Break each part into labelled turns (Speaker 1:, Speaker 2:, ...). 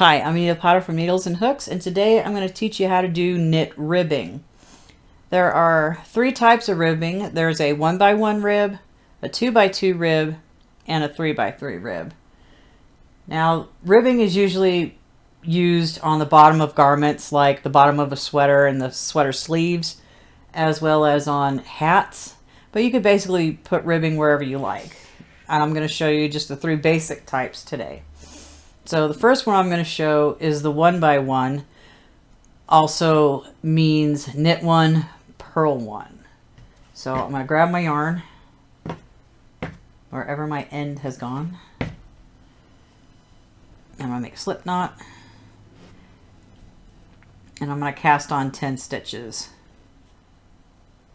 Speaker 1: Hi, I'm Edith Potter from Needles and Hooks, and today I'm going to teach you how to do knit ribbing. There are three types of ribbing. There's a 1x1 rib, a 2x2 rib, and a 3x3 rib. Now, ribbing is usually used on the bottom of garments like the bottom of a sweater and the sweater sleeves, as well as on hats. But you could basically put ribbing wherever you like. I'm going to show you just the three basic types today. So the first one I'm going to show is the 1x1, also means knit one, purl one. So I'm going to grab my yarn, wherever my end has gone. I'm going to make a slip knot. And I'm going to cast on 10 stitches.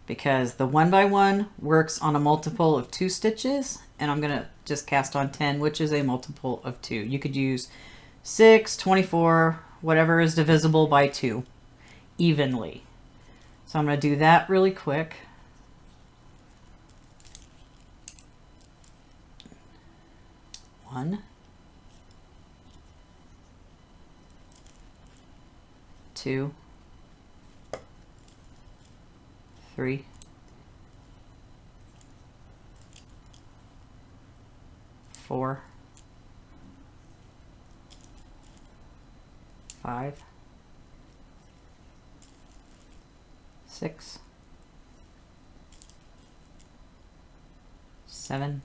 Speaker 1: Because the 1x1 works on a multiple of 2 stitches, and I'm going to just cast on 10, which is a multiple of 2. You could use 6, 24, whatever is divisible by 2, evenly. So I'm going to do that really quick. One, 2, 3, 4, 5, 6, 7,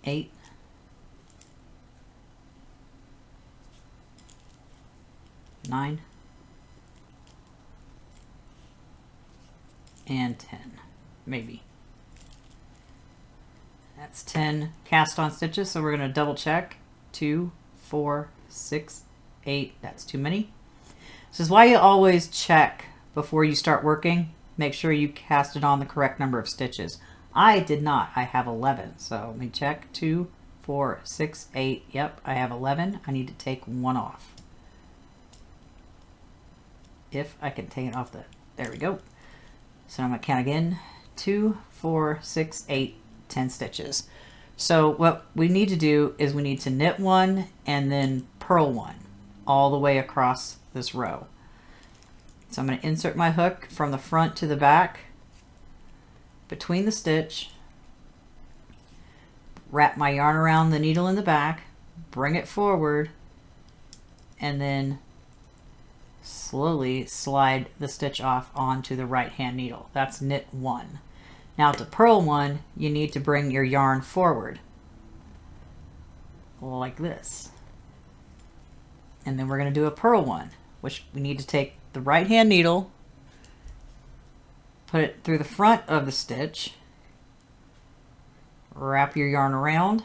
Speaker 1: 8, 9, and 10, maybe. That's 10 cast on stitches, so we're going to double check. 2, 4, 6, 8. That's too many. This is why you always check before you start working. Make sure you cast it on the correct number of stitches. I did not. I have 11. So let me check. 2, 4, 6, 8. Yep, I have 11. I need to take one off. If I can take it off the... There we go. So I'm going to count again. 2, 4, 6, 8, 10 stitches. So what we need to do is we need to knit one and then purl one all the way across this row. So I'm going to insert my hook from the front to the back between the stitch, wrap my yarn around the needle in the back, bring it forward, and then slowly slide the stitch off onto the right hand needle. That's knit one. Now to purl one, you need to bring your yarn forward like this. And then we're going to do a purl one, which we need to take the right hand needle, put it through the front of the stitch, wrap your yarn around,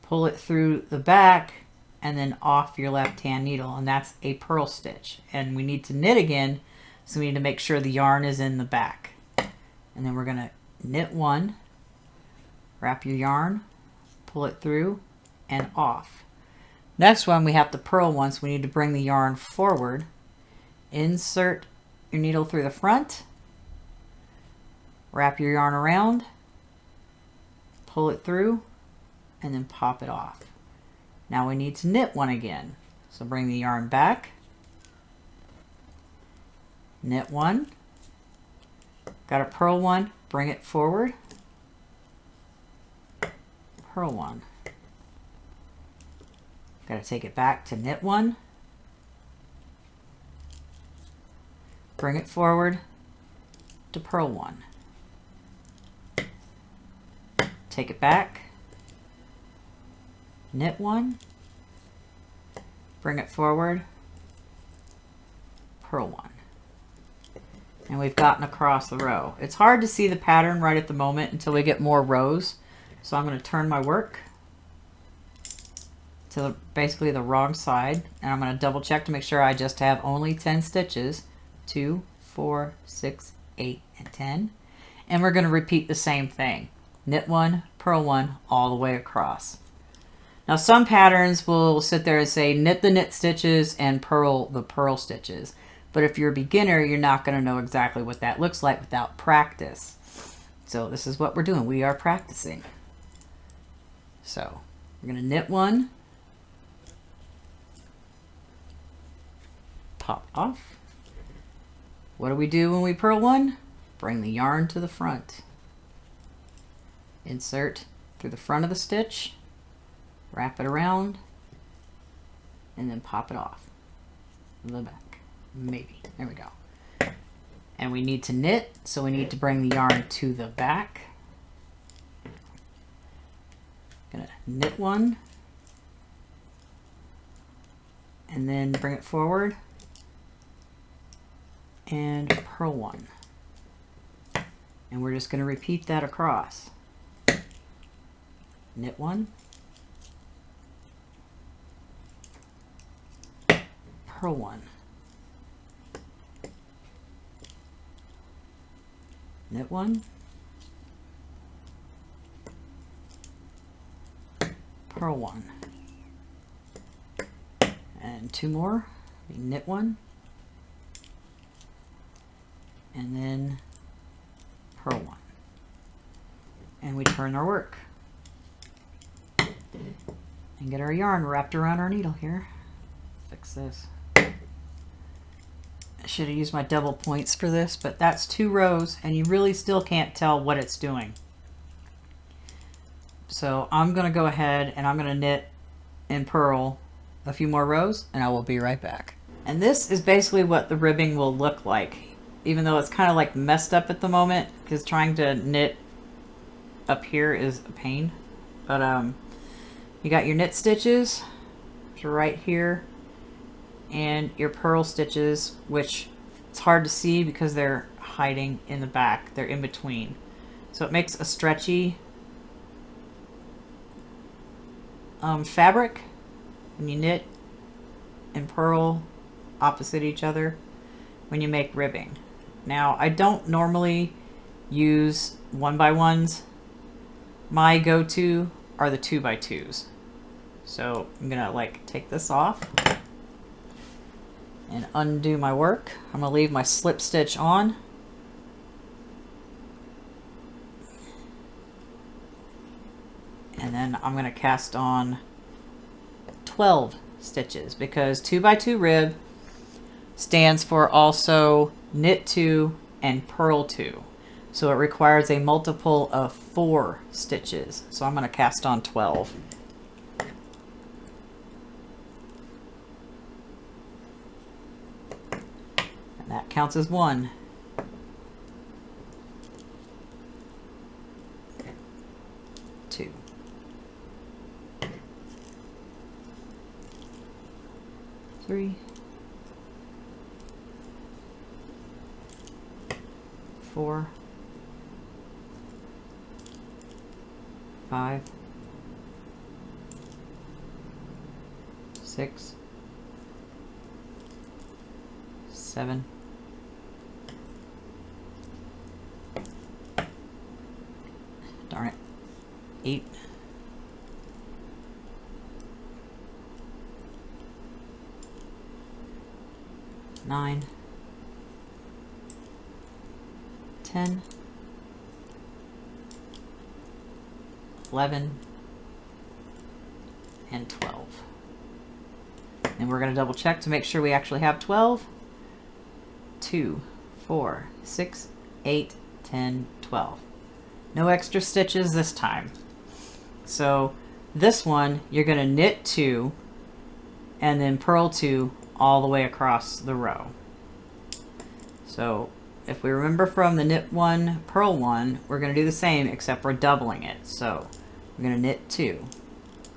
Speaker 1: pull it through the back, and then off your left hand needle, and that's a purl stitch. And we need to knit again, so we need to make sure the yarn is in the back. And then we're going to knit one, wrap your yarn, pull it through, and off. Next one, we have to purl one, so we need to bring the yarn forward, insert your needle through the front, wrap your yarn around, pull it through, and then pop it off. Now we need to knit one again. So bring the yarn back, knit one, got a purl one, bring it forward, purl one. Got to take it back to knit one, bring it forward to purl one. Take it back, knit one, bring it forward, purl one. And we've gotten across the row. It's hard to see the pattern right at the moment until we get more rows. So I'm going to turn my work to basically the wrong side, and I'm going to double check to make sure I just have only 10 stitches. 2, 4, 6, 8, and 10. And we're going to repeat the same thing. Knit one, purl one, all the way across. Now some patterns will sit there and say knit the knit stitches and purl the purl stitches. But if you're a beginner, you're not going to know exactly what that looks like without practice. So this is what we're doing. We are practicing. So we're going to knit one, pop off. What do we do when we purl one? Bring the yarn to the front. Insert through the front of the stitch, wrap it around, and then pop it off the back. Maybe. There we go. And we need to knit, so we need to bring the yarn to the back. Gonna knit one, and then bring it forward and purl one. And we're just going to repeat that across. Knit one, purl one, knit one, purl one, and two more. We knit one, and then purl one, and we turn our work and get our yarn wrapped around our needle here. Fix this. I should have used my double points for this, but that's 2 rows and you really still can't tell what it's doing. So I'm going to go ahead and I'm going to knit and purl a few more rows and I will be right back. And this is basically what the ribbing will look like, even though it's kind of like messed up at the moment because trying to knit up here is a pain. But you got your knit stitches, which are right here, and your purl stitches, which it's hard to see because they're hiding in the back. They're in between. So it makes a stretchy fabric when you knit and purl opposite each other when you make ribbing. Now, I don't normally use 1x1s. My go-to are the 2x2s. So I'm gonna like take this off and undo my work. I'm gonna leave my slip stitch on. And then I'm gonna cast on 12 stitches because 2x2 rib stands for also knit 2 and purl 2. So it requires a multiple of 4 stitches. So I'm gonna cast on 12. And that counts as 1. 2. 3. 4. 5. 6. 7. 8. 9. 10. 11. And 12. And we're going to double check to make sure we actually have 12. 2, 4, 6, 8, 10, 12. No extra stitches this time. So this one, you're going to knit 2 and then purl 2 all the way across the row. So if we remember from the knit 1, purl 1, we're going to do the same except we're doubling it. So we're going to knit 2.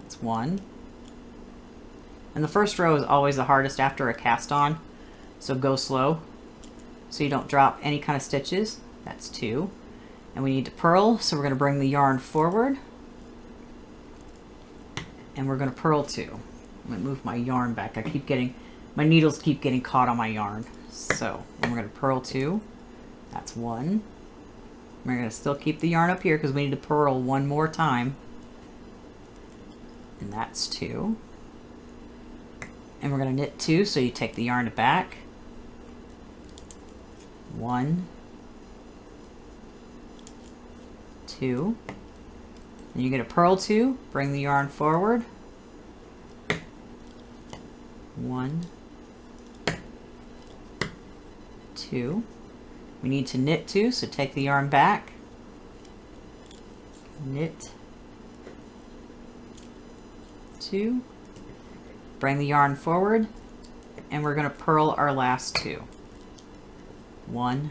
Speaker 1: That's 1. And the first row is always the hardest after a cast on, so go slow so you don't drop any kind of stitches. That's 2. And we need to purl, so we're going to bring the yarn forward and we're going to purl 2. I'm going to move my yarn back. My needles keep getting caught on my yarn. So we're going to purl 2. That's 1. We're going to still keep the yarn up here because we need to purl 1 more time. And that's 2. And we're going to knit 2, so you take the yarn back. 1, 2, Then you get a purl 2, bring the yarn forward. 1, 2. We need to knit 2, so take the yarn back. Knit 2. Bring the yarn forward, and we're going to purl our last 2. 1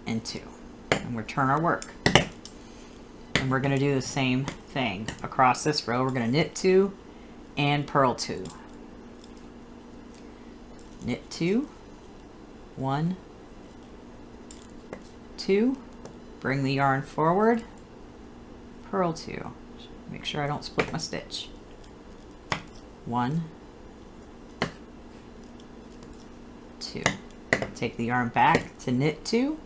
Speaker 1: and 2. And return our work. And we're going to do the same thing across this row. We're going to knit 2 and purl 2. Knit 2, 1, 2, bring the yarn forward, purl 2. Make sure I don't split my stitch. 1, 2. Take the yarn back to knit 2.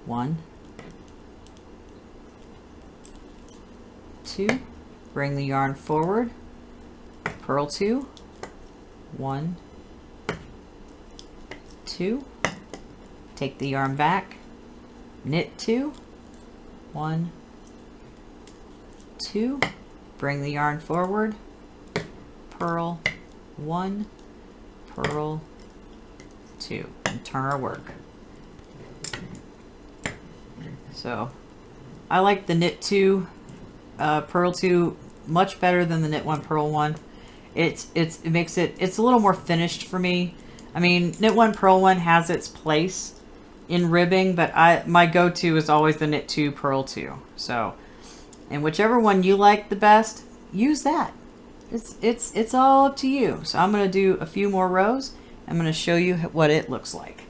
Speaker 1: 1, 2. Bring the yarn forward, purl 2. 1, 2. Take the yarn back, knit 2. 1, 2. Bring the yarn forward, purl 1, purl 2, and turn our work. So I like the knit 2, purl 2 much better than the knit 1, purl 1. It makes it's a little more finished for me. I mean, knit 1, purl 1 has its place in ribbing, but my go-to is always the knit 2, purl 2. So, and whichever one you like the best, use that. It's all up to you. So I'm going to do a few more rows. I'm going to show you what it looks like.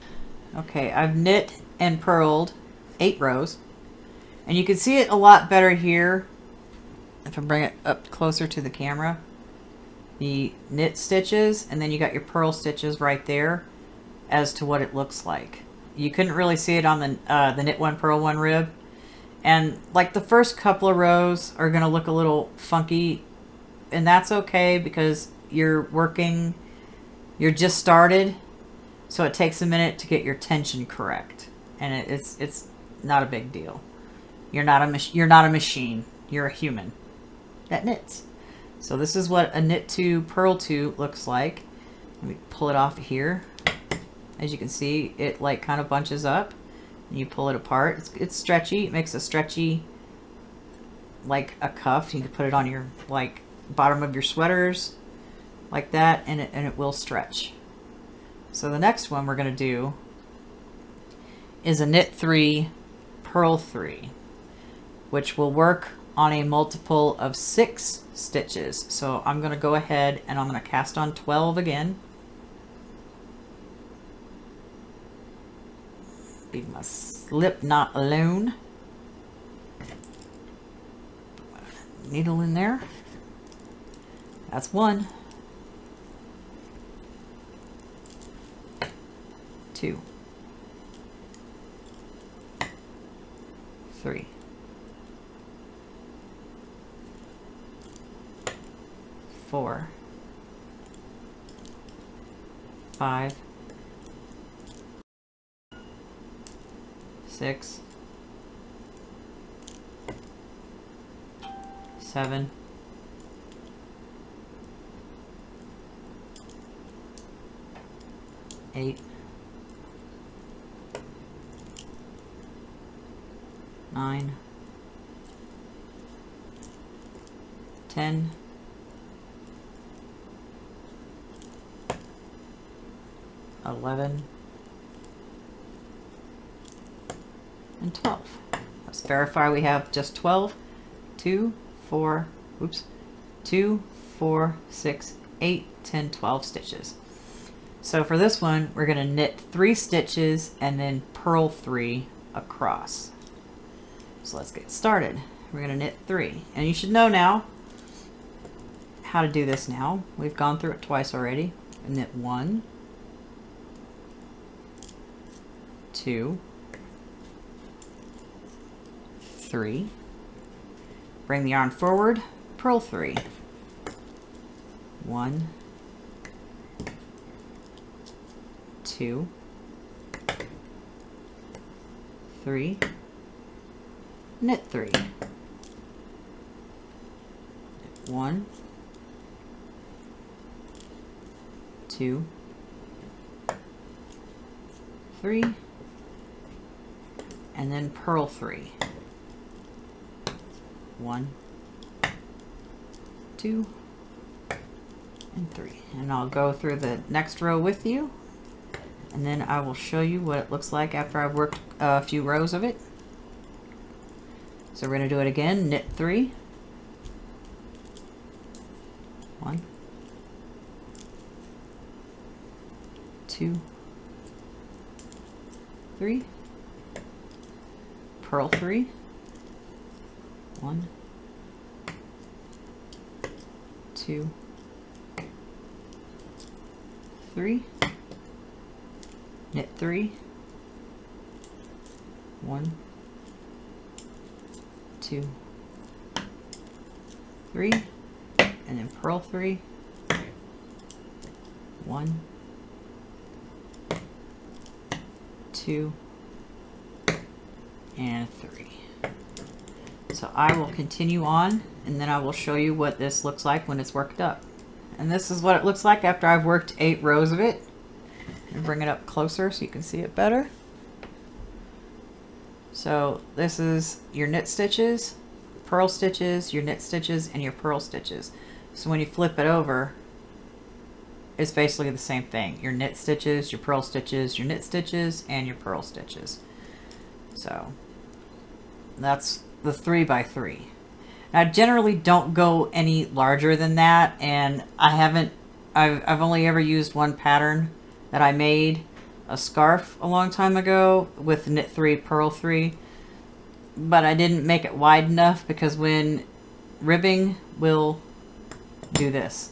Speaker 1: Okay, I've knit and purled 8 rows, and you can see it a lot better here if I bring it up closer to the camera. The knit stitches, and then you got your purl stitches right there as to what it looks like. You couldn't really see it on the knit 1, purl 1 rib, and like the first couple of rows are going to look a little funky, and that's okay because you're just started, so it takes a minute to get your tension correct, and it's not a big deal. You're not a machine. You're a human that knits. So this is what a knit 2, purl 2 looks like. Let me pull it off here. As you can see, it like kind of bunches up. And you pull it apart. It's stretchy. It makes a stretchy, like a cuff. You can put it on your like bottom of your sweaters, like that, and it will stretch. So the next one we're going to do is a knit 3, purl 3, which will work on a multiple of 6 stitches. So I'm going to go ahead and I'm going to cast on 12 again. Leave my slip knot alone. Needle in there. That's 1, 2, 3, 4, 5, 6, 7, 8, 9, 10, 11, and 12. Let's verify we have just 12. 2, 4, 6, 8, 10, 12 stitches. So for this one, we're going to knit 3 stitches and then purl 3 across. So let's get started. We're going to knit 3. And you should know now how to do this now. We've gone through it twice already. Knit 1, 2, 3. Bring the yarn forward, purl 3. 1, 2, 3, knit 3, 1, 2, 3, and then purl 3, 1, 2, and 3. And I'll go through the next row with you, and then I will show you what it looks like after I've worked a few rows of it. So we're going to do it again. Knit 3, 1, 2, 3, purl 3, 1, 2, 3, knit 3, 1, 2, 3, and then purl 3, 1, 2, and 3. So I will continue on, and then I will show you what this looks like when it's worked up. And this is what it looks like after I've worked 8 rows of it. And bring it up closer so you can see it better. So this is your knit stitches, purl stitches, your knit stitches, and your purl stitches. So when you flip it over, it's basically the same thing. Your knit stitches, your purl stitches, your knit stitches, and your purl stitches. So that's the 3 by 3. I generally don't go any larger than that, and I've only ever used one pattern that I made, a scarf, a long time ago with knit 3, purl 3, but I didn't make it wide enough because when ribbing will do this.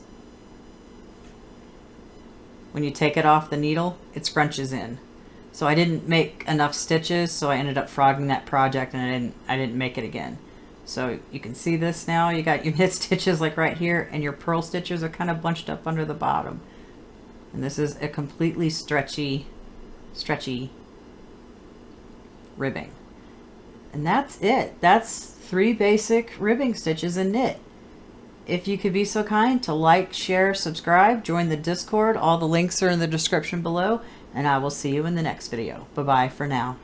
Speaker 1: When you take it off the needle, it scrunches in. So I didn't make enough stitches, so I ended up frogging that project, and I didn't make it again. So you can see this now. You got your knit stitches like right here, and your purl stitches are kind of bunched up under the bottom. And this is a completely stretchy ribbing. And that's it. That's 3 basic ribbing stitches in knit. If you could be so kind to like, share, subscribe, join the Discord. All the links are in the description below, and I will see you in the next video. Bye-bye for now.